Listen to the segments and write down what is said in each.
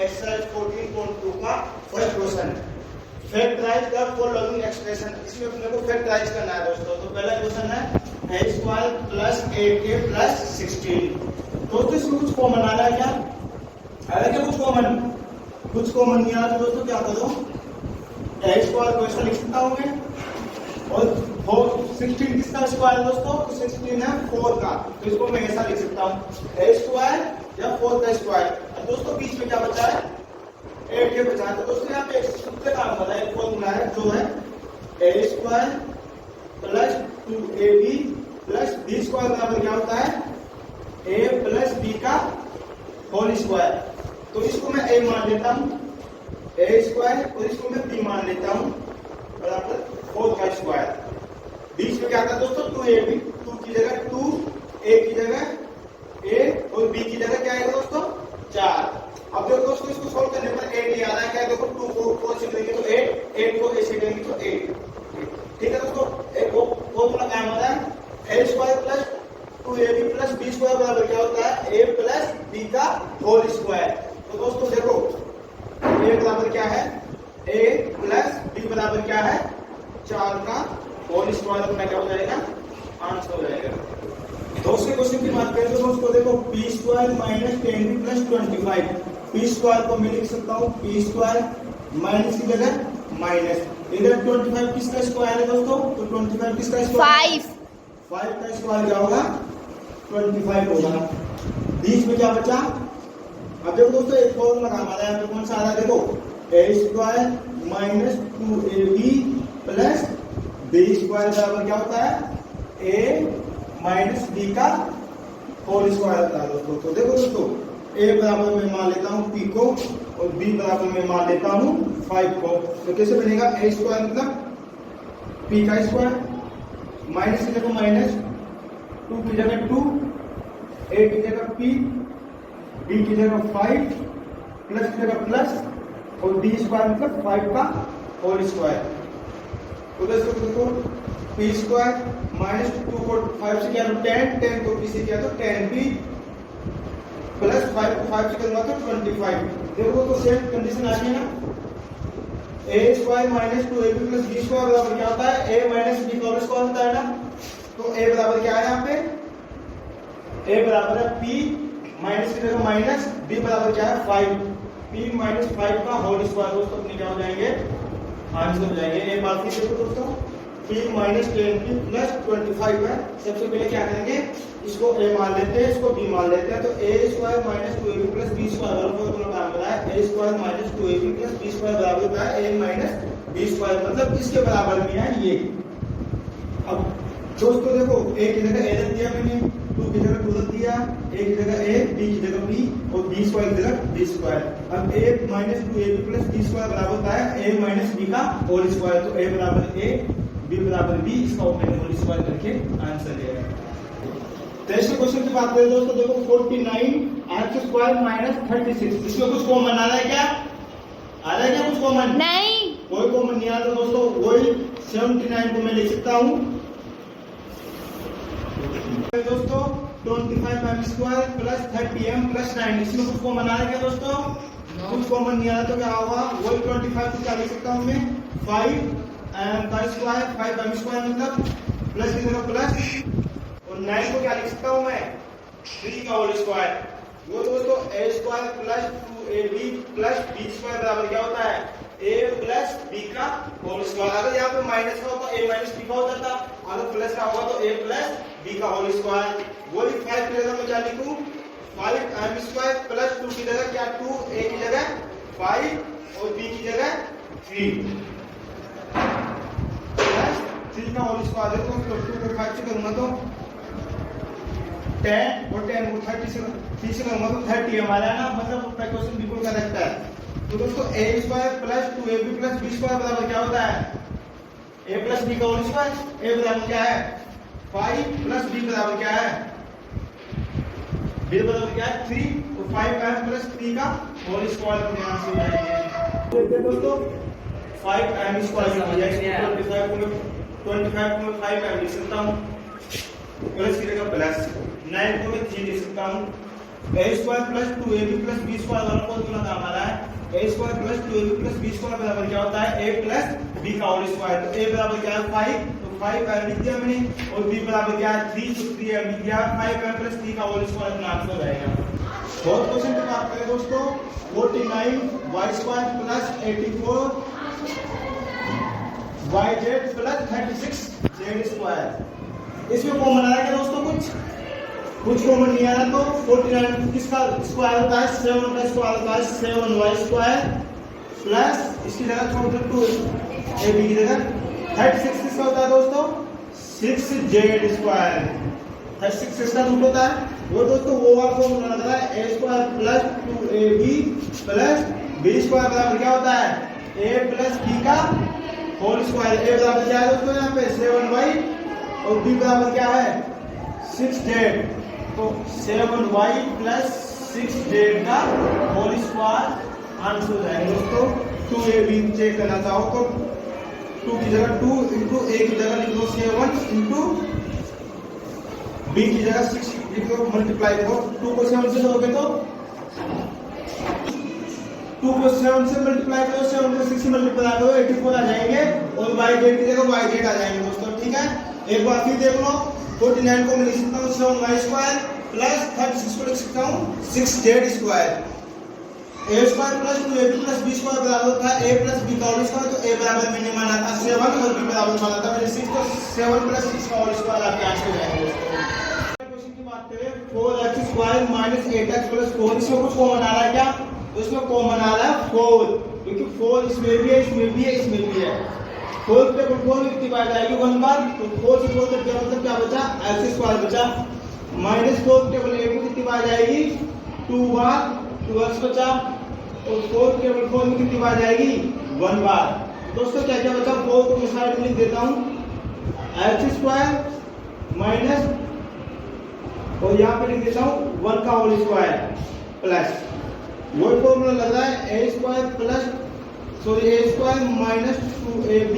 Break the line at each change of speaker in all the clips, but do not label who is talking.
Exercise 14.2 का first question. Factorise the following expression. इसमें अपने को फैक्टराइज करना है दोस्तों। तो पहला क्वेश्चन है a square plus 8a plus 16। दोस्तों इसमें कुछ कॉमन आ रहा है क्या? आ रहा है क्या कुछ कॉमन नहीं आ रहा। तो दोस्तों क्या करो, a स्क्वायर को ऐसा लिख सकता हूं मैं, और 16 किसका स्क्वायर है दोस्तों? 16 है 4 का, तो इसको मैं ऐसा लिख सकता हूं a स्क्वायर या 4 का स्क्वायर। अब दोस्तों बीच में क्या बचा है? 8 के बचा है। तो दोस्तों यहाँ पे सूत्र काम हो रहा है, फॉर्मूला है जो है a square plus 2ab plus b square बराबर क्या होता है? a प्लस b का होल स्क्वायर। तो इसको मैं a मान लेता हूं a स्क्वायर, और इसको मैं b मान लेता हूं बराबर 4 का स्क्वायर। बीच में क्या था दोस्तों? 2ab, 2 की जगह 2, a की जगह a और b की जगह क्या आएगा दोस्तों? 4। अब देखो दोस्तों इसको सोल्व करने पर 8 आ रहा है। क्या है देखो, 2 को 4 से करेंगे तो 8 को a से करेंगे तो 8। ठीक है दोस्तों, एक फॉर्मूला क्या होता है? a square plus 2ab plus b square बराबर क्या होता है? a प्लस b का होल स्क्वायर। तो दोस्तों देखो a बराबर क्या है? a प्लस b बराबर क्या है? 4 का होल स्क्वायर। अपना क्या हो जाएगा? आंसर हो जाएगा। दूसरे क्वेश्चन की बात करें तो दोस्तों देखो p square minus 10b plus 25। p square को मैं लिख सकता हूँ p स्क्वायर माइनस की जगह माइनस, इधर 25 किसका स्क्वायर है दोस्तों? तो 25 किसका स्क्वायर? 5 का स्क्वायर क्या होगा? 25 होगा। बीच में क्या बचा? अब देखो दोस्तों एक फॉर्मूला काम आ रहा है, यहाँ पे कौन सा आ रहा है? देखो a square minus 2ab plus b square बराबर क्या होता है? a माइनस b का होल स्क्वायर होता है दोस्तों। तो देखो दोस्तों a बराबर मैं मान लेता हूँ p को, और b बराबर मैं मान लेता हूँ 5 को। तो कैसे बनेगा? a स्क्वायर मतलब p का स्क्वायर, माइनस की जगह माइनस, 2 की जगह 2, a की जगह p, b की जगह 5, प्लस की जगह प्लस, और b स्क्वायर मतलब 5 का होल स्क्वायर। तो दोस्तों p स्क्वायर माइनस 2 को 5 से किया तो 10 को b से किया तो 10b प्लस 5 को 5 से करूंगा तो 25। देखो तो सेम कंडीशन आ गई ना। a square minus 2ab plus b square बराबर क्या होता है? a माइनस b का होल स्क्वायर होता है ना। तो a बराबर क्या है यहाँ पे? a बराबर है p माइनस की जगह माइनस, b बराबर क्या है? 5। p माइनस 5 का होल स्क्वायर दोस्तों अपने क्या हो जाएंगे? आंसर हो जाएंगे। एक बात देखो दोस्तों, p माइनस 10b प्लस 25 है। सबसे पहले क्या करेंगे? इसको a मान लेते हैं, इसको b मान लेते हैं। तो a square minus 2ab plus b square बराबर होता है a square minus 2ab plus b square बराबर होता है a माइनस b स्क्वायर, मतलब इसके बराबर में है ये। अब दोस्तों देखो a की जगह a रख दिया मैंने, 2 की जगह 2 रख दिया, a की जगह a, b की जगह b, और b स्क्वायर की जगह b स्क्वायर। अब a minus 2ab plus b square बराबर होता है a माइनस b का होल स्क्वायर। तो a बराबर a, b बराबर b, इसका मैंने होल स्क्वायर करके आंसर दिया है। तीसरे क्वेश्चन की बात करें दोस्तों, देखो 49 x स्क्वायर माइनस 36। इसमें कुछ कॉमन आ रहा है क्या? आ रहा है क्या कुछ कॉमन?
नहीं,
कोई कॉमन नहीं आ रहा दोस्तों। वही 79 को मैं लिख सकता हूँ दोस्तों 25m square plus 30m plus 9। इसमें कुछ कॉमन आ रहा है क्या दोस्तों? कुछ कॉमन नहीं आ रहा तो क्या होगा? वही 25 को क्या लिख सकता हूँ मैं? 5m का स्क्वायर, 5m स्क्वायर मतलब प्लस की जगह प्लस, और 9 को क्या लिख सकता हूँ मैं? 3 का होल स्क्वायर। वो दोस्तों a square plus 2ab plus b square बराबर क्या होता है? a प्लस b का होल स्क्वायर। अगर यहाँ पे माइनस का होता a माइनस b का होता था, अगर प्लस का होगा तो a प्लस b का होल स्क्वायर। वही 5 की जगह मैं क्या लिखूं? 5m स्क्वायर प्लस 2 की जगह क्या 2, a की जगह 5 और b की जगह 3 प्लस 3 का होल स्क्वायर। देखो 2 को 5 से करूंगा तो 10 और 10 को 30 से करूंगा तो 30 हमारा है ना, मतलब क्वेश्चन बिल्कुल करेक्ट है। तो दोस्तों a square plus 2ab plus b square बराबर क्या होता है? a प्लस b का होल स्क्वायर। a बराबर क्या है? 5 प्लस b बराबर क्या है? b बराबर क्या है? 3, और 5m प्लस 3 का होल स्क्वायर अपने आंसर हो जाएंगे। देखते दोस्तों 5m स्क्वायर हो जाएगा। 25 को मैं 5m लिख सकता हूँ, प्लस की जगह प्लस, 9 को मैं 3 लिख सकता हूँ, A square plus 2ab plus B square वाला फॉर्मूला था हमारा है A square plus 2ab plus B square बराबर क्या होता है a प्लस b का होल स्क्वायर। तो a बराबर क्या है 5, तो 5 लिख दिया मैंने, और b बराबर क्या है 3, तो 3 लिख दिया। 5 प्लस 3 का होल स्क्वायर अपना आंसर हो जाएगा। फोर्थ क्वेश्चन की बात करें दोस्तों, 49 y square plus 84 yz plus 36 z square. इसमें कॉमन आ रहा है क्या दोस्तों? कुछ कॉमन नहीं आ रहा, तो 49 किसका स्क्वायर होता है 7 का स्क्वायर होता है 7y स्क्वायर प्लस इसकी जगह छोड़ 2 ab की जगह 36 किसका होता है दोस्तों 6z स्क्वायर। 36 किसका रूट होता है वो दोस्तों वो वाला फॉर्मूला लग रहा है a square plus 2ab plus b square बराबर क्या होता है a प्लस b का होल स्क्वायर। a बराबर क्या है दोस्तों यहाँ पे 7y और b बराबर क्या है 6z, तो 7y प्लस 6z का होल स्क्वायर आंसर हो जाएगा दोस्तों। 2ab चेक करना चाहो तो 2 की जगह 2 इंटू a की जगह लिख लो 7 इंटू b की जगह 6 लिख लो, मल्टीप्लाई करो। 2 को 7 से दोगे तो 2 को 7 से मल्टीप्लाई करो, 7 को 6 से मल्टीप्लाई करो 84 आ जाएंगे, और yz की जगह yz आ जाएंगे दोस्तों। ठीक है, एक बार फिर देख लो। 49 को मैं लिख सकता हूँ 7y स्क्वायर प्लस 36 को लिख सकता हूँ 6z square. a square plus 2ab plus b square बराबर होता है a प्लस b का होल स्क्वायर। तो a बराबर मैंने माना था 7 और b बराबर माना था मैंने 6, तो 7 प्लस 6 का होल स्क्वायर आपके आंसर हो जाएगा दोस्तों। क्वेश्चन की बात करें 4x square minus 8x plus 4, इसमें कुछ कॉमन आ रहा है क्या? तो इसमें कॉमन आ रहा है 4, क्योंकि 4 इसमें भी है, इसमें भी है, इसमें भी है। 4 पे 4 कितनी बार जाएगी 1 बार, तो 4 से 4 तक क्या मतलब क्या बचा x स्क्वायर बचा। माइनस 4 टेबल a में कितनी बार जाएगी 2 बार 2x बचा, और 4 टेबल 4 में कितनी बार जाएगी 1 बार। दोस्तों क्या क्या बचा 4 को मैं साइड में लिख देता हूँ x स्क्वायर माइनस, और यहाँ पे लिख देता हूँ 1 का होल स्क्वायर प्लस वही फॉर्मूला लग रहा है a square plus sorry a square minus 2ab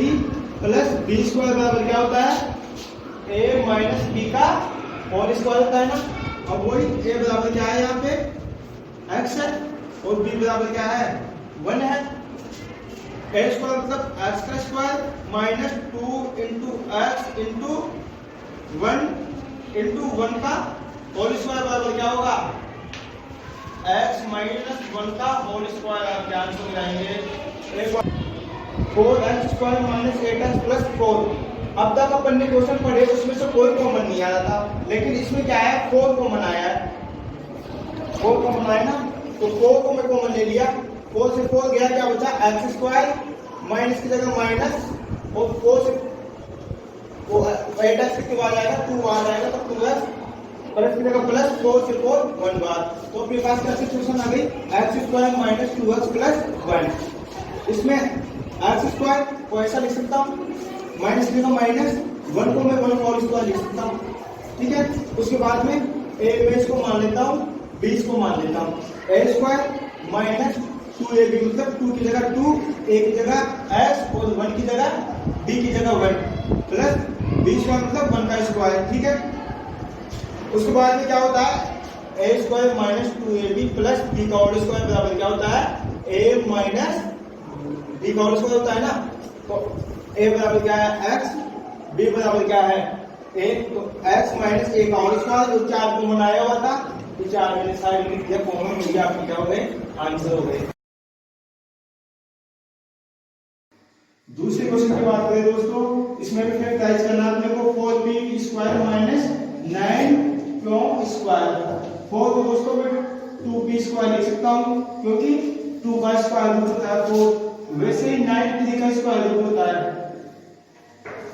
plus b square बराबर क्या होता है a माइनस b का होल स्क्वायर होता है ना। अब वही a बराबर क्या है यहाँ पे x है, और b बराबर क्या है 1 है। a स्क्वायर मतलब x का square minus 2 into x into 1 into 1 का होल स्क्वायर बराबर क्या होगा x माइनस 1 का होल स्क्वायर। आपके आंसर हो जाएंगे 4x square minus 8x plus 4। अब तक अपन ने क्वेश्चन पढ़े उसमें से कोई कॉमन नहीं आ रहा था, लेकिन इसमें क्या है 4 कॉमन आया है। 4 कॉमन आया ना, तो 4 को मैं कॉमन ले लिया, 4 से 4 गया, क्या बचा x स्क्वायर माइनस की जगह माइनस, और 4 से 8x कितनी बार आएगा 2 बार आएगा, तो 2x प्लस की जगह प्लस 4 से 4 1 बार। तो अपने पास क्या सिचुएशन आ गई x square minus 2x plus 1। इसमें x स्क्वायर को ऐसा लिख सकता हूँ, माइनस की जगह माइनस 1 को मैं 1 का होल स्क्वायर लिख सकता हूँ। ठीक है, उसके बाद में a में इसको मान लेता हूँ, b इसको मान लेता हूँ। a स्क्वायर माइनस 2ab मतलब 2 की जगह 2, a की जगह x और 1 की जगह b की जगह 1 प्लस b स्क्वायर मतलब 1 का स्क्वायर। ठीक है, उसके बाद में क्या होता है a square minus 2ab plus b का होल स्क्वायर बराबर क्या होता है a माइनस b का होल स्क्वायर होता है ना। तो a बराबर क्या है x, b बराबर क्या है a, तो x माइनस a का होल स्क्वायर, जो 4 कॉमन आया हुआ था, तो 4 मैंने साइड में लिख दिया, कॉमन मिल गया, आपके क्या हो गए आंसर हो गए। दूसरे क्वेश्चन की बात करें दोस्तों, इसमें भी फैक्टराइज करना है अपने को 4b स्क्वायर माइनस 9 क्यों स्क्वायर। 4 को दोस्तों मैं 2b स्क्वायर लिख सकता हूँ, क्योंकि 2 का स्क्वायर रूट होता है 4, वैसे ही 9 3 का स्क्वायर रूट होता है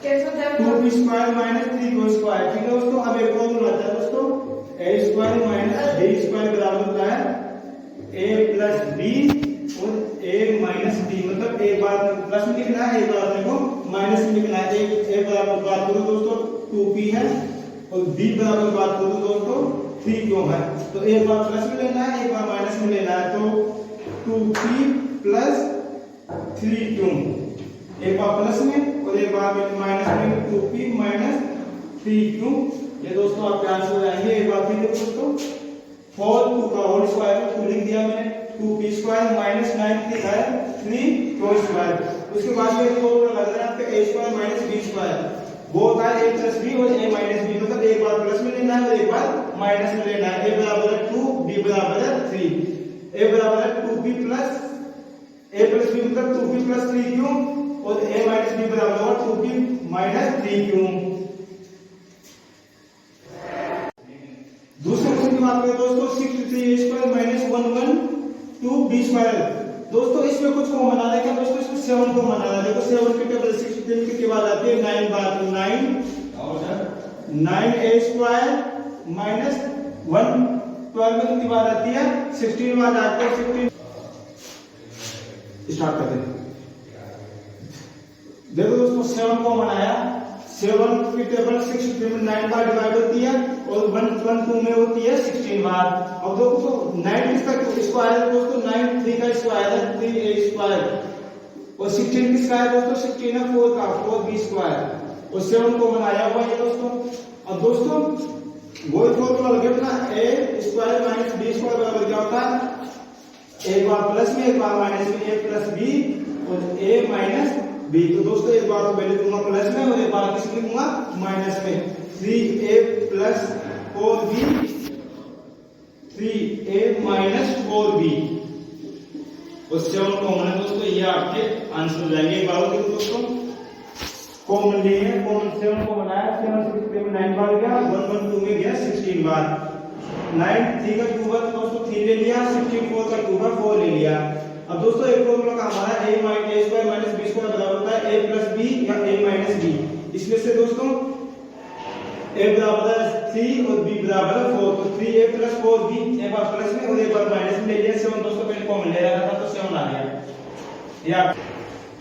2b स्क्वायर माइनस 3 का स्क्वायर। ठीक है दोस्तों, अब एक फॉर्मूला आता है दोस्तों a square minus b square बराबर होता है a प्लस b और a माइनस b, मतलब एक बार प्लस में लिखना है, एक बार अपने को माइनस में लिखना है। a बराबर बात करो दोस्तों 2p है, और b बराबर बात करो दोस्तों 3 क्यों है। तो एक बार प्लस में लेना है, एक बार माइनस में लेना है, तो 2p प्लस 3 क्यों, एक बार प्लस में और एक बार माइनस में 2p माइनस 3 क्यों। ये दोस्तों आपके आंसर हो जाएंगे। एक बार फिर दोस्तों 4 2 का होल स्क्वायर में 2 लिख दिया मैंने, 2b स्क्वायर माइनस 9 लिखा है 3 2 स्क्वायर। उसके बाद में एक और लग रहा है आपका a square minus b square, वो होता है a प्लस b और a माइनस b, मतलब एक बार प्लस में लेना है और एक बार माइनस में लेना है। a बराबर है 2, b बराबर है 3, a बराबर है 2b plus a plus b मतलब 2b प्लस 3 क्यों, और a माइनस b बराबर होगा 2b माइनस 3 क्यों। दूसरे क्वेश्चन की बात करें दोस्तों, 63a square minus 112b square. दोस्तों इसमें कुछ कॉमन आ रहेगा दोस्तों, इसमें 7 कॉमन आ रहा है। देखो 7 की टेबल 63 के बाद आती है 9 बार, तो 9a स्क्वायर माइनस 112 में कितनी बार आती है 16 बार आती है। 16 स्टार्ट करते हैं। देखो दोस्तों 7 कॉमन आया, 7 की टेबल 63 में 9 बार डिवाइड होती है और 112 में होती है 16 बार। अब दोस्तों 9 किसका स्क्वायर है दोस्तों, 9 3 का स्क्वायर है 3a स्क्वायर, और 16 किसका है दोस्तों, 16 है 4 का 4b स्क्वायर, और 7 कॉमन आया हुआ है दोस्तों। अब दोस्तों वही फॉर्मूला लगे अपना a square minus b square बराबर क्या होता है, एक बार प्लस में एक बार माइनस में, a प्लस b और a माइनस b। तो दोस्तों एक बार तो पहले दूंगा प्लस में और एक बार किस लिखूंगा माइनस में। 3a plus 4b 3a minus 4b और 7 कॉमन है दोस्तों, ये आपके आंसर हो जाएंगे। एक बार देखो दोस्तों कॉमन लिए हैं, कॉमन 7 को बनाया, 7 में 9 बार गया, 112 में गया 16 बार। 9 3 का 2 बार तो दोस्तों 3 ले लिया, 16 4 का 2 बार 4 ले लिया। अब दोस्तों एक फॉर्मूला का हमारा a square minus b square बराबर होता है a प्लस b या a माइनस b। इसमें से दोस्तों a बराबर है 3 और b बराबर है 4, तो 3a प्लस 4b एक बार प्लस में और एक बार माइनस में ले लिया। 7 दोस्तों पहले कॉमन ले रखा था तो 7 आ गया। या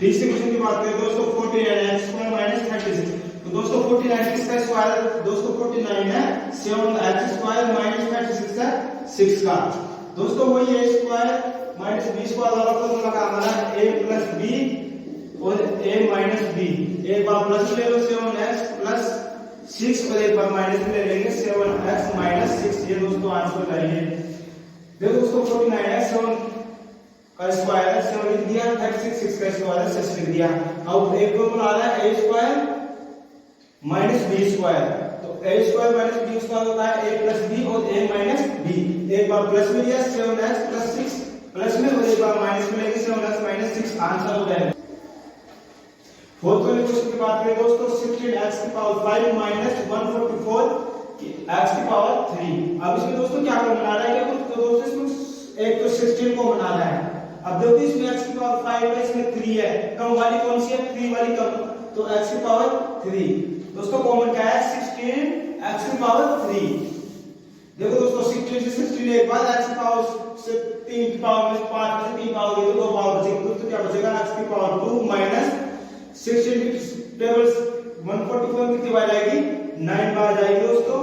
तीसरे क्वेश्चन की बात करें दोस्तों 49x स्क्वायर माइनस 36। तो दोस्तों 49 किसका स्क्वायर है दोस्तों, 49 है 7x स्क्वायर माइनस 36 है 6 का। दोस्तों वही a square minus b square वाला फॉर्मूला का हमारा a प्लस b और a माइनस b, एक बार प्लस ले लो 7x प्लस 6 और एक बार माइनस में ले लेंगे 7x माइनस 6। ये दोस्तों आंसर लाइए। देखो दोस्तों 49 है 7 का स्क्वायर है 7 लिख दिया, 36 6 का स्क्वायर है 6 लिख दिया। अब एक फॉर्मूला आ रहा है a square minus b square, तो a square minus b square होता है a प्लस b और a माइनस b। एक बार प्लस में लिया 7x प्लस 6 प्लस में और एक बार माइनस में लेंगे 7x माइनस 6, आंसर हो जाएगा। फोर्थ वाले क्वेश्चन की बात करें दोस्तों 16x की पावर 5 माइनस 144 x की पावर 3। अब इसमें दोस्तों क्या कॉमन आ रहा है, क्या तो दोस्तों इसमें एक तो 16 कॉमन आ रहा है। अब देखो इसमें x की पावर 5 है, इसमें 3 है, कम वाली कौन सी है 3 वाली कम, तो x की पावर 3। दोस्तों कॉमन क्या है 16 x की पावर 3। देखो दोस्तों 16 से 16 एक बार x की पावर से 3 की पावर में 5 में से 3 पावर गई तो 2 पावर बचेगी। दोस्तों क्या बचेगा x की पावर 2 माइनस 16 की टेबल 144 कितनी बार जाएगी 9 बार जाएगी दोस्तों,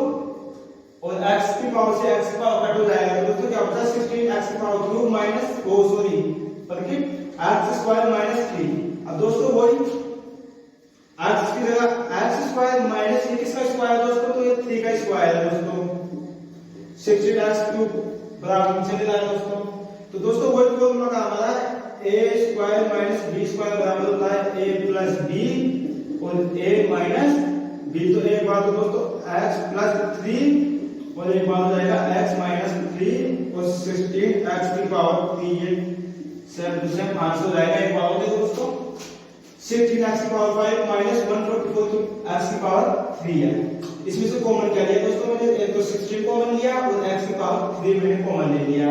और x की पावर से x की पावर कट हो जाएगा। तो दोस्तों क्या बचा 16 x की पावर 2 माइनस बल्कि x स्क्वायर माइनस 3। अब दोस्तों वही x की जगह x स्क्वायर माइनस ये किसका स्क्वायर है दोस्तों, तो ये 3 का स्क्वायर है दोस्तों, 16x क्यूब बराबर चले जाएगा दोस्तों। तो दोस्तों वही फॉर्मूला का हमारा a square minus b square बराबर होता है a प्लस b और a माइनस b। तो एक बार तो दोस्तों x प्लस 3 और एक बार हो जाएगा x माइनस 3 और 16x की पावर 3, ये सेम टू सेम आंसर हो जाएगा। एक बार हो जाएगा दोस्तों 16x की पावर 5 माइनस 144 की x की पावर 3 है। इसमें से कॉमन क्या लिया दोस्तों, मैंने एक तो 16 कॉमन लिया और x की पावर 3 मैंने कॉमन ले लिया।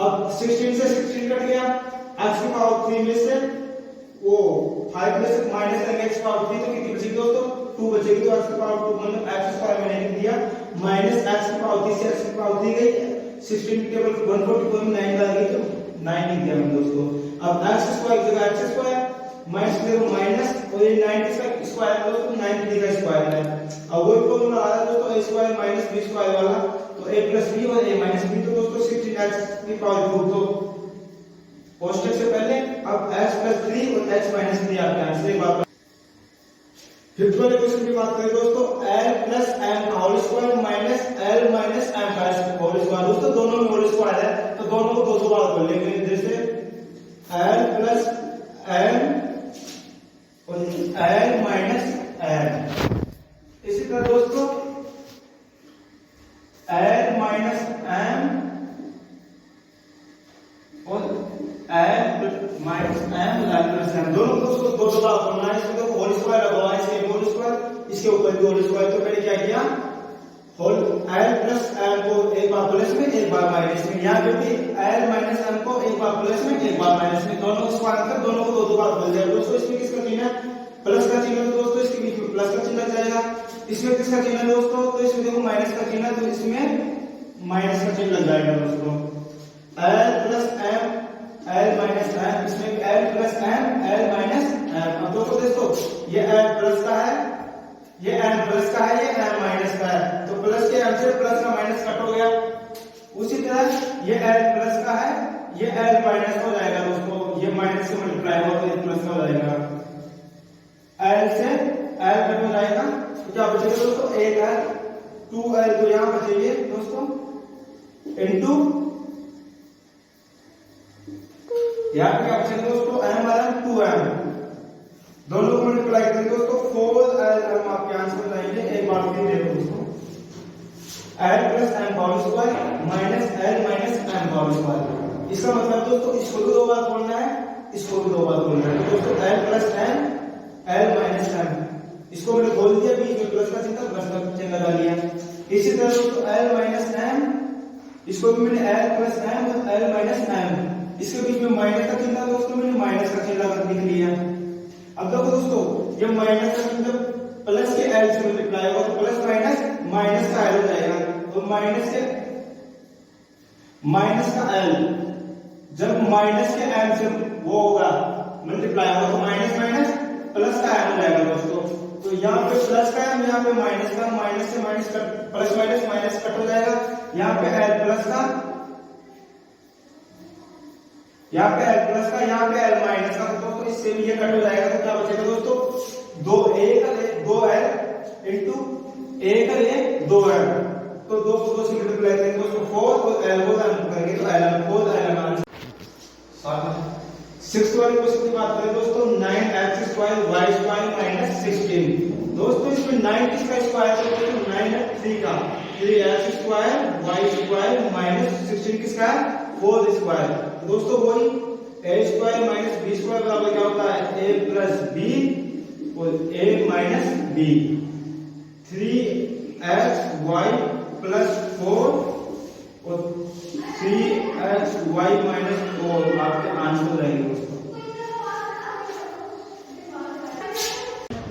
अब 16 से 16 कट गया, x की पावर 3 में से वो 5 में से माइनस करेंगे x की पावर 3 तो कितनी बचेगी दोस्तों 2 बचेगी। तो x की पावर 2 मतलब x स्क्वायर मैंने लिख दिया माइनस x की पावर 3 से x की पावर 3 गई, 16 की टेबल 144 में 9 डाल गई तो 9 लिख दिया मैंने दोस्तों। अब x स्क्वायर की जगह x स्क्वायर माइनस करो माइनस और ये 9 का स्क्वायर है दोस्तों 9 का स्क्वायर है। अब वही फॉर्मूला आ रहा है दोस्तों a square minus b square वाला, तो a प्लस b और a माइनस b। तो दोस्तों 16x की पावर 2 तो कोष्टक से पहले अब x प्लस 3 और x माइनस 3 आपका आंसर। एक बात फिफ्थ वाले क्वेश्चन की बात करें दोस्तों, l प्लस m का whole square minus l minus m का होल स्क्वायर। दोस्तों दोनों में होल स्क्वायर है तो दोनों को दो बार कर लेंगे, जैसे l प्लस m और l माइनस m। इसी तरह दोस्तों l माइनस m और l minus m l plus m दोनों को उसको दो बार करना है। इसमें देखो होल स्क्वायर लगा हुआ है, इसके होल स्क्वायर, इसके ऊपर भी होल स्क्वायर। तो मैंने क्या किया, होल l प्लस m को एक बार प्लस में एक बार माइनस में, यहाँ पे भी l माइनस m को एक बार प्लस में एक बार माइनस में, दोनों स्क्वायर कर दोनों को दो बार बोल दिया। दोस्तों इसमें किसका चिन्ह है, प्लस का चिन्ह, तो दोस्तों इसके बीच में प्लस का चिन्ह जाएगा। इसमें किसका चिन्ह है दोस्तों, तो इसमें देखो माइनस का चिन्ह, तो इसमें माइनस का चिन्ह लग जाएगा दोस्तों। l plus m l minus m, इसमें l plus m l minus m। अब देखो दोस्तों ये l प्लस का है, ये m प्लस का है, ये m माइनस का है, तो प्लस के m से प्लस का माइनस कट हो गया। उसी तरह ये l प्लस का है, ये l माइनस हो जाएगा दोस्तों, ये माइनस से मल्टीप्लाई होगा तो ये प्लस का हो जाएगा। l से l कट हो जाएगा तो क्या बचेगा दोस्तों, एक l 2l, तो यहां बचेंगे दोस्तों इनटू, यहाँ पे क्या बचेगा दोस्तों, m वाला 2m, दोनों को मल्टीप्लाई करेंगे दोस्तों 4l आपके आंसर लाएंगे। एक बार फिर देखो दोस्तों, l plus m whole square minus l minus m whole square. इसका मतलब दोस्तों इसको भी दो बार खोलना है, इसको भी दो बार खोलना है। तो दोस्तों l plus m l minus m, इसको मैंने खोल दिया, बीच में प्लस का चिन्ह प्लस का चिन्ह लगा लिया। इसी तरह दोस्तों l माइनस m, इसको भी मैंने l प्लस m और l माइनस m, इसके बीच में माइनस का चिन्ह दोस्तों मैंने माइनस का चिन्ह लिख लिया। अब देखो दोस्तों ये माइनस का चिन्ह प्लस के l से मल्टीप्लाई होगा तो प्लस माइनस माइनस का l हो जाएगा, तो माइनस के माइनस का l जब माइनस के m से वो होगा मल्टीप्लाई होगा तो माइनस माइनस प्लस का m हो जाएगा दोस्तों। तो यहाँ पे प्लस का m, यहाँ पे माइनस का, माइनस से minus cut, plus minus minus cut हो जाएगा। यहाँ पे l प्लस का, यहाँ पे l प्लस का, यहाँ पे l माइनस का, तो दोस्तों इससे भी ये कट हो जाएगा। तो क्या बचेगा दोस्तों, दो l इंटू एक l 2l, तो दो को दो से मल्टीप्लाई करेंगे दोस्तों 4 और l को करेंगे तो l 4 l आंसर। सिक्स्थ वाले क्वेश्चन की बात करें दोस्तों, 9x square y square minus 16। दोस्तों इसमें 9 किसका स्क्वायर है, तो 9 है 3 का, 3x square y square minus 16 किसका है, 4 स्क्वायर। दोस्तों वही a square minus b square बराबर क्या होता है, a प्लस b और a minus b। 3xy plus 4 और 3xy माइनस 4 आपके आंसर रहेंगे दोस्तों।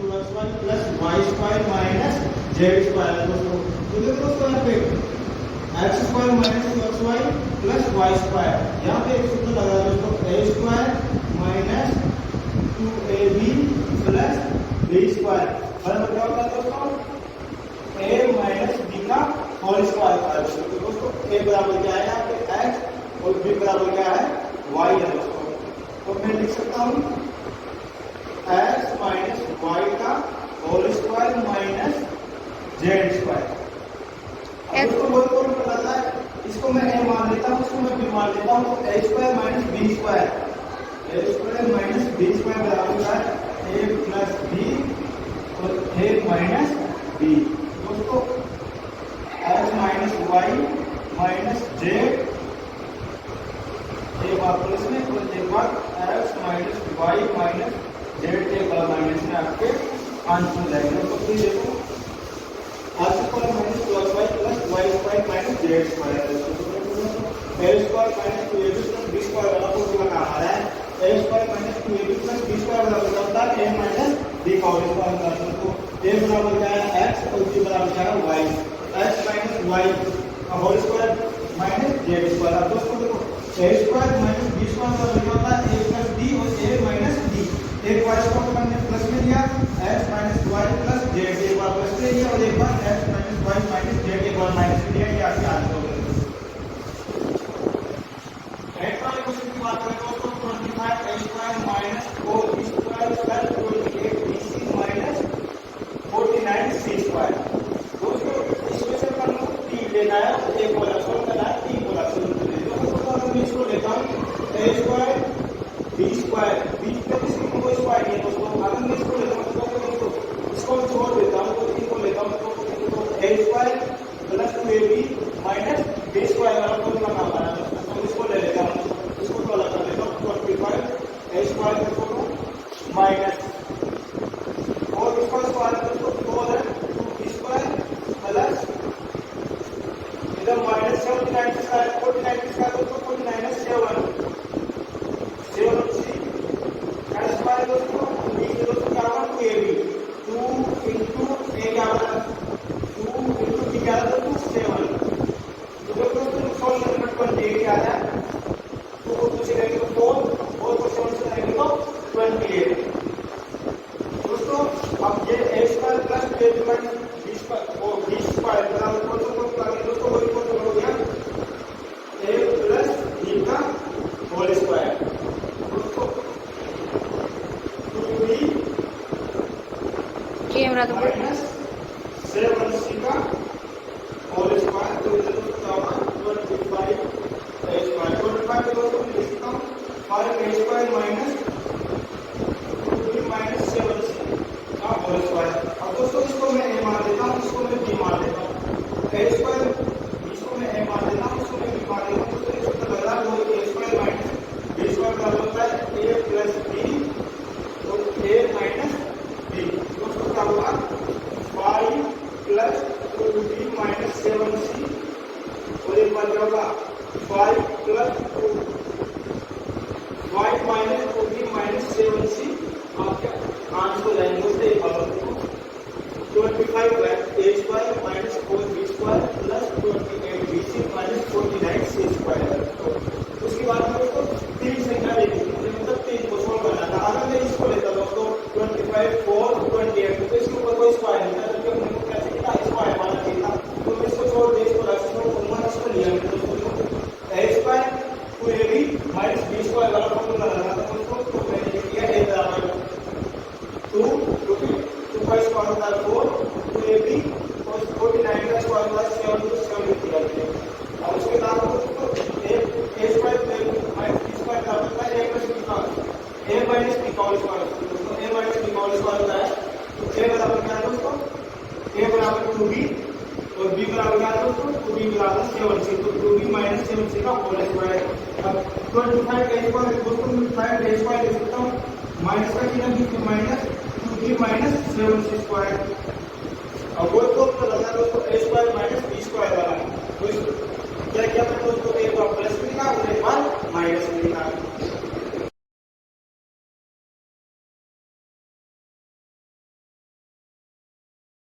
2xy plus y square minus z square दोस्तों, तो दोस्तों यहाँ पे x square minus 2xy plus y square, यहाँ पे एक सूत्र लगा है दोस्तों, a square minus 2ab plus b square बराबर क्या होता है दोस्तों, a माइनस b का होल स्क्वायर का है दोस्तों। तो दोस्तों a बराबर क्या है यहाँ पे x और b बराबर क्या है y है दोस्तों। तो मैं लिख सकता हूँ x माइनस y का whole square minus z square. इसको बहुत कौन पता है, इसको मैं a मान लेता हूँ, इसको मैं b मान लेता हूँ, तो a square minus b square, a square minus b square बराबर है a प्लस b और a माइनस b। दोस्तों x minus y minus z एक बार प्लस में और एक बार x minus y minus z एक बार माइनस में आपके आंसर जाएगा। तो फिर देखो x square minus 2xy plus y square minus z square है। a square minus 2ab plus b square वाला फॉर्मूला काम आ रहा है, a square minus 2ab plus b square बराबर होता है a माइनस b का होल स्क्वायर का। तो a बराबर क्या है x और b बराबर क्या है y, x माइनस y का whole square minus z square. दोस्तों देखो a square minus b square बराबर क्या होता है a प्लस b और a माइनस b। एक बार इसको हमने प्लस में लिया x minus y plus z, एक बार प्लस में लिया और एक बार x minus y minus z एक बार माइनस में लिया, ये आपके आंसर हो गए। नेक्स्ट वाले क्वेश्चन की बात करें दोस्तों, 25 a square minus 4b square plus 28bc minus A square B square, B का किसी को कोई स्क्वायर नहीं है दोस्तों। अगर मैं इसको लेता हूँ तो इसको छोड़ देता हूँ तो इनको लेता हूँ तो A square plus 2ab minus B square वाला फॉर्मूला काम आ रहा है तो इसको ले लेता हूँ, इसको तो अलग कर लेता हूँ 25 ए स्क्वायर का छोड़ो माइनस और इसका स्क्वायर दोस्तों 4 है 2b स्क्वायर प्लस इधर माइनस 79 का 49 का दोस्तों 49 है 7 सी का स्क्वायर दोस्तों b के दोस्तों क्या होगा 2ab 2 into a क्या होगा 2 into b क्या होगा 7 तो दोस्तों सॉल्व करने पर 28 आ रहा है तो वो से करेंगे तो 4 और 7 से करेंगे तो 28 दोस्तों। अब ये a square plus b minus b square और b स्क्वायर बराबर कौन सा फॉर्मूला है दोस्तों वही फॉर्मूला हो गया a प्लस b का होल स्क्वायर दोस्तों 2b
कैमरा तो
माइनस 7c का होल स्क्वायर तो इधर क्या होगा 25 a स्क्वायर 25 को दोस्तों मैं लिखता हूँ 5 a square minus 2b minus 7c का होल स्क्वायर। अब दोस्तों इसको मैं a मान देता हूँ, इसको मैं b मान देता हूँ, a स्क्वायर इसको मैं a मान देता हूँ, इसको मैं b मान देता हूँ तो इसको लग रहा है वो a square minus b square बराबर होता है a प्लस b और a माइनस b दोस्तों क्या होगा 5 प्लस 2b माइनस 7c और एक बार क्या होगा 5 plus 5 minus 2b minus 7c आपके आंसर हो जाएंगे दोस्तों एक बार 25 है a square minus 4b square plus 28bc minus 49c square. तो उसके बाद में दोस्तों तीन संख्या लेनी थी मतलब 3 को सॉल्व करना था। अगर मैं इसको लेता दोस्तों 25 4 28 तो इसके ऊपर कोई स्क्वायर नहीं था क्योंकि हमने कैसे किया स्क्वायर वाला चाहिए था तो मैं इसको छोड़ दे इसको रख छोड़ दूंगा इसको लिया मैंने दोस्तों a square 2ab minus b square वाला फॉर्मूला लगा था दोस्तों तो मैंने लिख दिया a बराबर 2 क्योंकि 2 का स्क्वायर होता है 4 2ab और 49 का स्क्वायर होता है 7 तो 7 लिख दिया मैंने। और उसके बाद दोस्तों a square minus b square का होता है a प्लस b का a माइनस b का स्क्वायर दोस्तों a माइनस b का स्क्वायर होता है तो a बराबर क्या है दोस्तों a बराबर 2b और b बराबर क्या है दोस्तों 2b बराबर 7c तो 2b माइनस 7c का होल स्क्वायर। अब 25 का स्क्वायर दोस्तों 25 का स्क्वायर लिख सकता हूँ माइनस का चिन्ह बीच में minus 2b minus 7c square. अब वो तो लगा दोस्तों a square minus b square वाला तो क्या क्या दोस्तों एक बार प्लस लिखा और एक बार माइनस लिखा